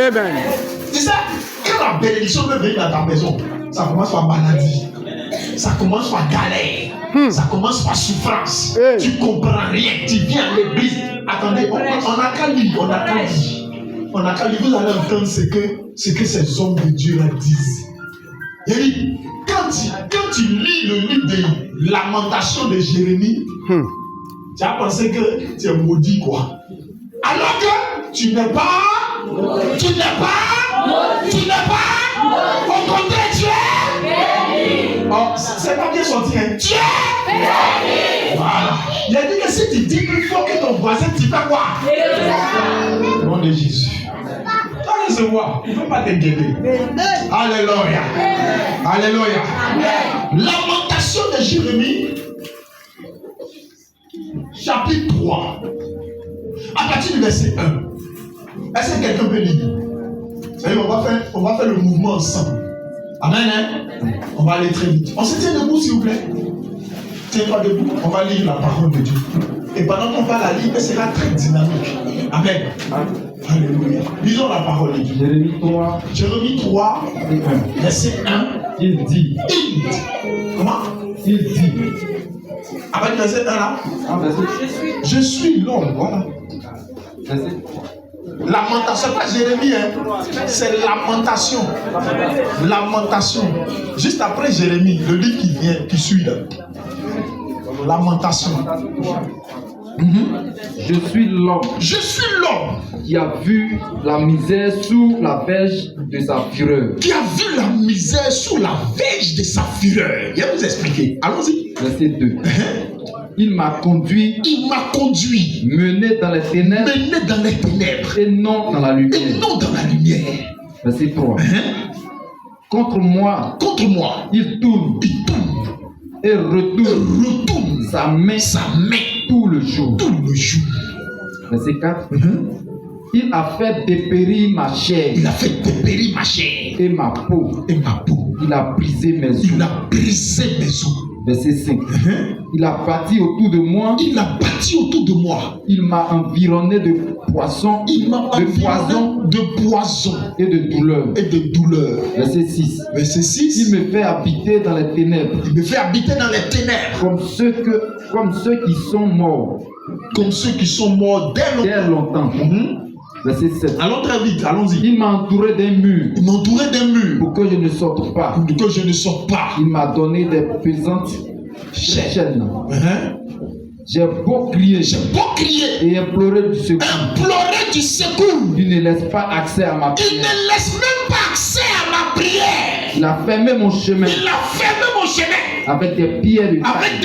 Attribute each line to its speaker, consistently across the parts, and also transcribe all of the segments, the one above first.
Speaker 1: Amen.
Speaker 2: C'est ça. Quand la bénédiction veut venir dans ta maison, ça commence par maladie. Ça commence par galère. Ça commence par souffrance.
Speaker 1: Hey.
Speaker 2: Tu comprends rien. Tu viens à l'église. Attendez, on n'a qu'à lire. On n'a qu'à lire. On n'a qu'à lire. Vous allez entendre ce que ces hommes de Dieu là disent. Il dit, quand tu lis le livre de Lamentations de Jérémie, tu as pensé que tu es maudit, quoi. Alors que tu n'es pas. Au contraire, tu es. Oh, c'est pas bien sorti, hein. Tu es. Voilà. Il a dit que si tu dis qu'il faut que ton voisin t'y fait quoi? Au nom de Jésus. Tu vas recevoir. Il ne faut pas te guérir. Alléluia. Alléluia. Lamentation de Jérémie, chapitre 3. À partir du verset 1. Est-ce que quelqu'un peut lire? Vous savez, on va faire le mouvement ensemble. Amen, hein? On va aller très vite. On se tient debout, s'il vous plaît. Tiens-toi debout. On va lire la parole de Dieu. Et pendant qu'on va la lire, elle sera très dynamique. Amen. Alléluia. Lisons la parole de Dieu. Jérémie 3, verset 1.
Speaker 3: Il dit.
Speaker 2: Comment?
Speaker 3: Il dit.
Speaker 2: Avec le verset 1 là. Je suis l'homme. Voilà.
Speaker 3: Verset 3.
Speaker 2: Lamentation, pas Jérémie, hein. C'est lamentation. Lamentation. Juste après Jérémie, le livre qui suit là. Lamentation.
Speaker 3: Je suis l'homme.
Speaker 2: Je suis l'homme
Speaker 3: qui a vu la misère sous la verge de sa fureur.
Speaker 2: qui a vu la misère sous la verge de sa fureur. Je vais vous expliquer. Allons-y.
Speaker 3: Verset 2. Il m'a conduit, mené dans les ténèbres, et non dans la lumière. Verset 3. Contre moi, il tourne et retourne sa main tout le jour. Verset 4. Il a fait dépérir ma chair et ma peau. Il a brisé mes os. Verset 5. Il a bâti autour de moi. Il m'a environné de poissons,
Speaker 2: de poison
Speaker 3: et de douleurs. Verset 6. Il me fait habiter dans les ténèbres. Comme ceux qui sont morts dès longtemps. Verset 7.
Speaker 2: Allons très vite, allons-y.
Speaker 3: Il m'a entouré d'un mur. Pour que je ne sorte pas. Il m'a donné des pesantes chaînes. J'ai beau crier et implorer du secours. Il ne laisse pas accès à ma prière. Il a fermé mon chemin. Avec des pierres de taille.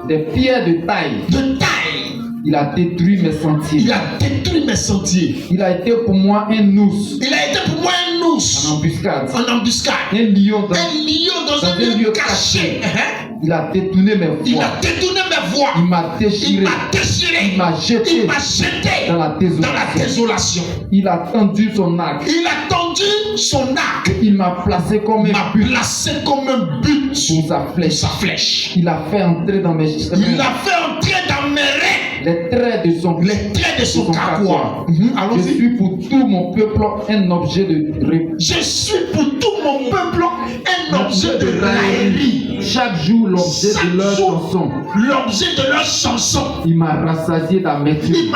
Speaker 3: Des pierres de taille. Il a détruit mes sentiers. Il a été pour moi un ours. En embuscade. Un lion dans un lieu caché. Il a détourné mes voies. Il m'a déchiré. Il m'a jeté dans la désolation. Il a tendu son arc. Il m'a placé comme un but pour sa flèche. Il a fait entrer dans mes les traits de son carquois. Je suis pour tout mon peuple un objet de raillerie. Chaque jour l'objet de leur chanson. Il m'a rassasié d'amertume. Il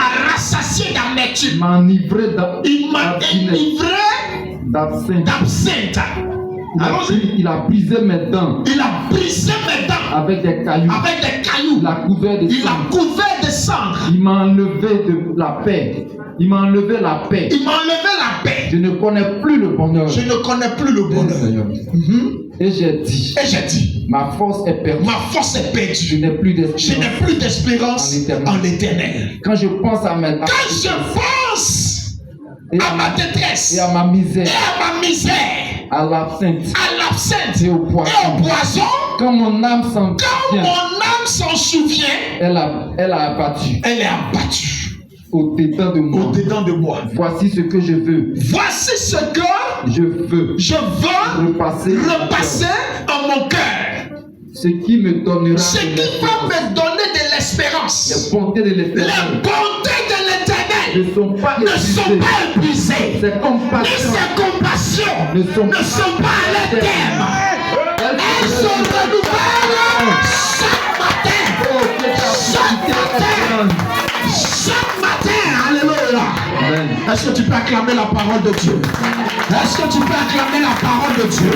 Speaker 3: m'a enivré d'absinthe. Il a brisé mes dents. Avec des cailloux. Il a couvert de cendres. Il m'a enlevé la paix. Je ne connais plus le bonheur. Et j'ai dit, ma force est perdue. Je n'ai plus d'espérance en l'éternel. Quand je pense à ma détresse et à ma misère, à l'absinthe et au poison, quand mon âme s'en souvient, elle a abattu. Au-dedans de moi. Voici ce que je veux. Je veux repasser
Speaker 2: en mon cœur.
Speaker 3: Ce qui me donnera
Speaker 2: de l'espérance.
Speaker 3: Les bontés de l'éternel.
Speaker 2: ne sont pas épuisées. Ses compassions ne sont pas à leur terme. Elles sont renouvellées chaque matin. Chaque matin. Alléluia. Est-ce que tu peux acclamer la parole de Dieu? Est-ce que tu peux acclamer la parole de Dieu?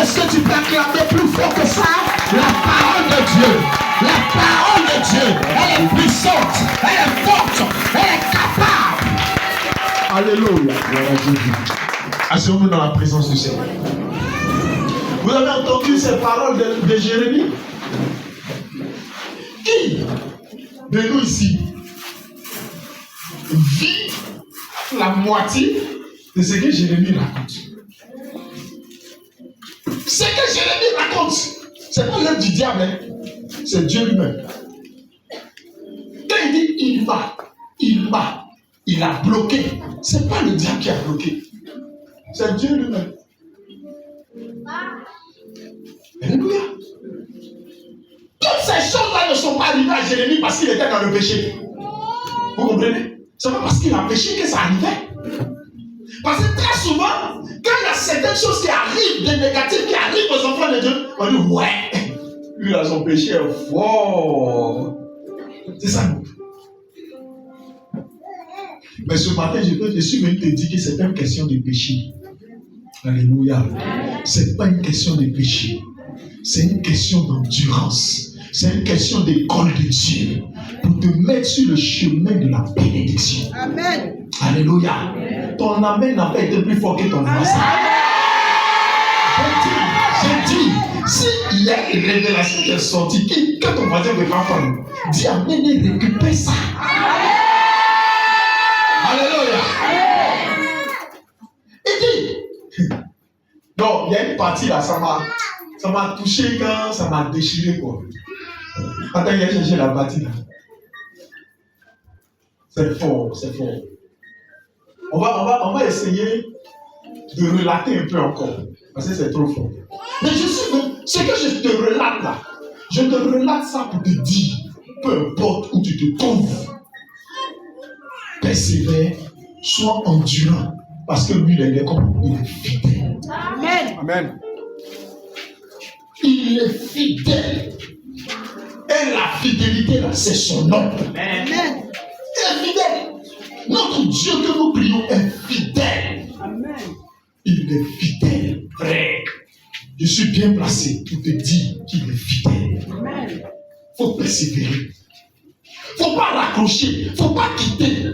Speaker 2: Est-ce que tu peux acclamer plus fort que ça? La parole de Dieu. La parole de Dieu, elle est puissante, elle est forte, elle est capable. Alléluia. Asseyons-nous dans la présence du Seigneur. Vous avez entendu ces paroles de Jérémie? Qui de nous ici vit la moitié de ce que Jérémie raconte? Ce que Jérémie raconte, c'est pas l'œuvre du diable, hein? C'est Dieu lui-même. Quand il dit il a bloqué, c'est pas le diable qui a bloqué, c'est Dieu lui-même. Alléluia. Toutes ces choses-là ne sont pas arrivées à Jérémie parce qu'il était dans le péché. Vous comprenez? C'est pas parce qu'il a péché que ça arrivait. Parce que très souvent, quand il y a certaines choses qui arrivent, des négatifs qui arrivent aux enfants de Dieu, on dit ouais, lui a son péché est fort. C'est ça. Mais ce matin, je suis venu te dire que c'est pas une question de péché. Alléluia. C'est pas une question de péché. C'est une question d'endurance. C'est une question d'école de Dieu pour te mettre sur le chemin de la bénédiction. Amen. Alléluia. Ton amen n'a pas été plus fort que ton amen. J'ai dit, s'il y a une révélation qui est sortie, que ton voisin ne veut pas faire, dis amen et récupère ça. Alléluia. Et dit, donc il y a une partie là, ça m'a touché quand ça m'a déchiré quoi. Attends, il a cherché la partie là. C'est fort, c'est fort. On va essayer de relater un peu encore. Parce que c'est trop fort. Mais ce que je te relate là, je te relate ça pour te dire, peu importe où tu te trouves, persévère, sois endurant. Parce que lui, il est comme il est fidèle. Amen. Amen. Il est fidèle. Et la fidélité là, c'est son nom. Amen. Il est fidèle. Notre Dieu que nous prions est fidèle. Amen. Il est fidèle, frère. Je suis bien placé pour te dire qu'il est fidèle. Il faut persévérer. Il ne faut pas raccrocher. Il ne faut pas quitter.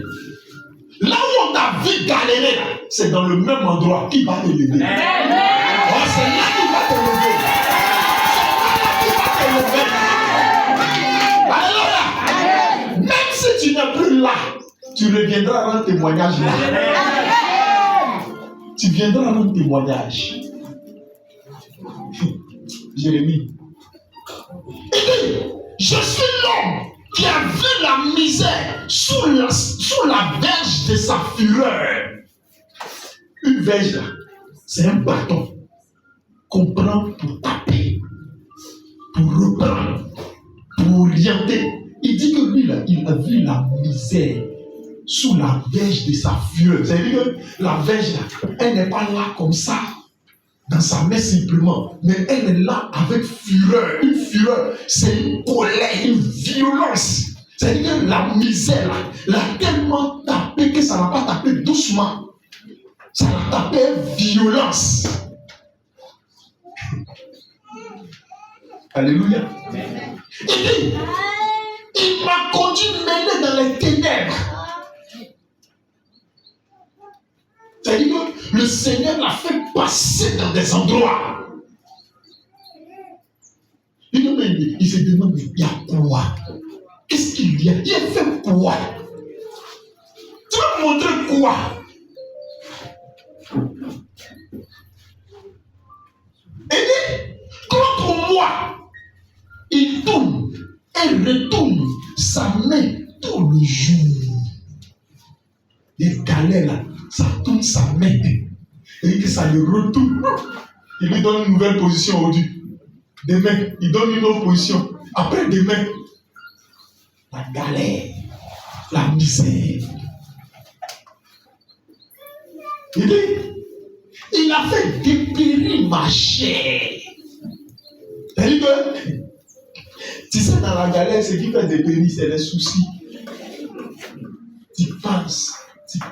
Speaker 2: Là où on t'a vu galérer, c'est dans le même endroit qui va te lever. C'est là qui va te lever. C'est là qui va te lever. Alléluia. Même si tu n'es plus là, tu reviendras rendre témoignage là. Tu viendras rendre témoignage. Jérémie. Il dit, je suis l'homme qui a vu la misère sous la verge de sa fureur. Une verge là, c'est un bâton qu'on prend pour taper, pour reprendre, pour orienter. Il dit que lui là, il a vu la misère sous la verge de sa fureur. C'est-à-dire que la verge là, elle n'est pas là comme ça, dans sa main simplement, mais elle est là avec fureur. Une fureur, c'est une colère, une violence. C'est-à-dire que la misère là, l'a tellement tapé que ça n'a pas tapé doucement. Ça l'a tapé avec violence. Alléluia. Il dit, il m'a conduit mené dans les ténèbres. C'est-à-dire que le Seigneur l'a fait passer dans des endroits. Il se demande, mais il y a quoi? Qu'est-ce qu'il y a? Il a fait quoi? Tu vas me montrer quoi? Et dit, contre moi, il tourne et retourne sa main tout le jour. Les galères là, ça tourne sa main et que ça le retourne. Il lui donne une nouvelle position aujourd'hui. Demain, il donne une autre position. Après demain, la galère, la misère, Il dit, il a fait dépérir ma chair. C'est-à-dire que, tu sais, dans la galère, ce qui fait dépérir, c'est les soucis. Tu penses.